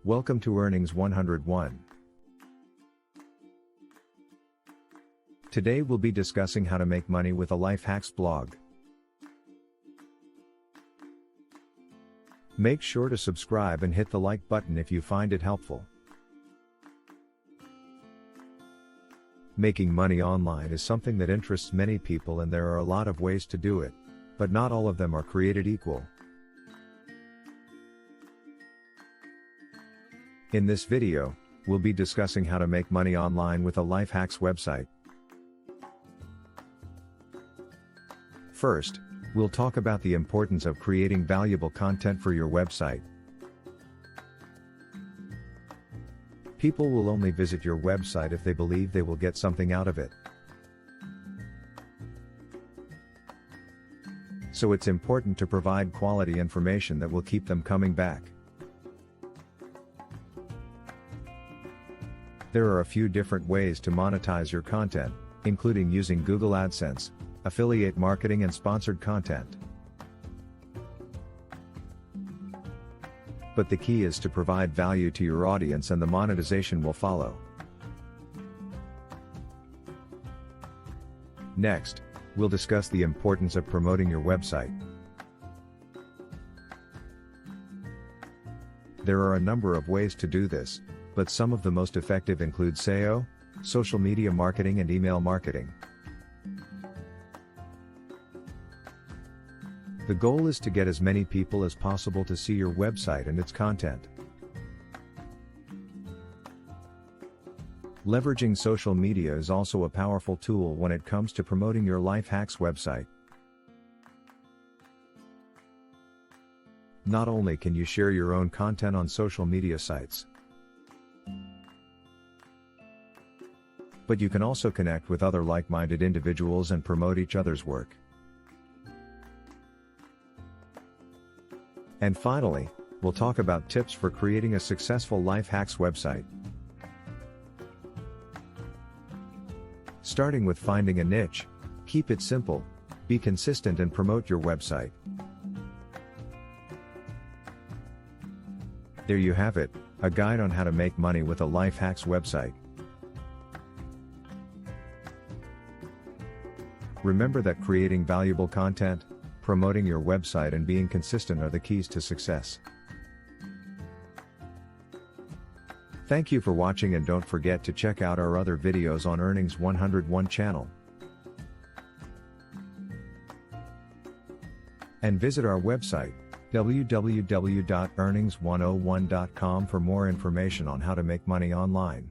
Welcome to Earnings 101. Today we'll be discussing how to make money with a life hacks blog. Make sure to subscribe and hit the like button if you find it helpful. Making money online is something that interests many people, and there are a lot of ways to do it, but not all of them are created equal. In this video, we'll be discussing how to make money online with a life hacks website. First, we'll talk about the importance of creating valuable content for your website. People will only visit your website if they believe they will get something out of it. So it's important to provide quality information that will keep them coming back. There are a few different ways to monetize your content, including using Google AdSense, affiliate marketing, and sponsored content. But the key is to provide value to your audience, and the monetization will follow. Next, we'll discuss the importance of promoting your website. There are a number of ways to do this, but some of the most effective include SEO, social media marketing, and email marketing. The goal is to get as many people as possible to see your website and its content. Leveraging social media is also a powerful tool when it comes to promoting your life hacks website. Not only can you share your own content on social media sites, but you can also connect with other like-minded individuals and promote each other's work. And finally, we'll talk about tips for creating a successful life hacks website. Starting with finding a niche, keep it simple, be consistent, and promote your website. There you have it, a guide on how to make money with a life hacks website. Remember that creating valuable content, promoting your website, and being consistent are the keys to success. Thank you for watching, and don't forget to check out our other videos on Earnings 101 channel. And visit our website, www.earnings101.com, for more information on how to make money online.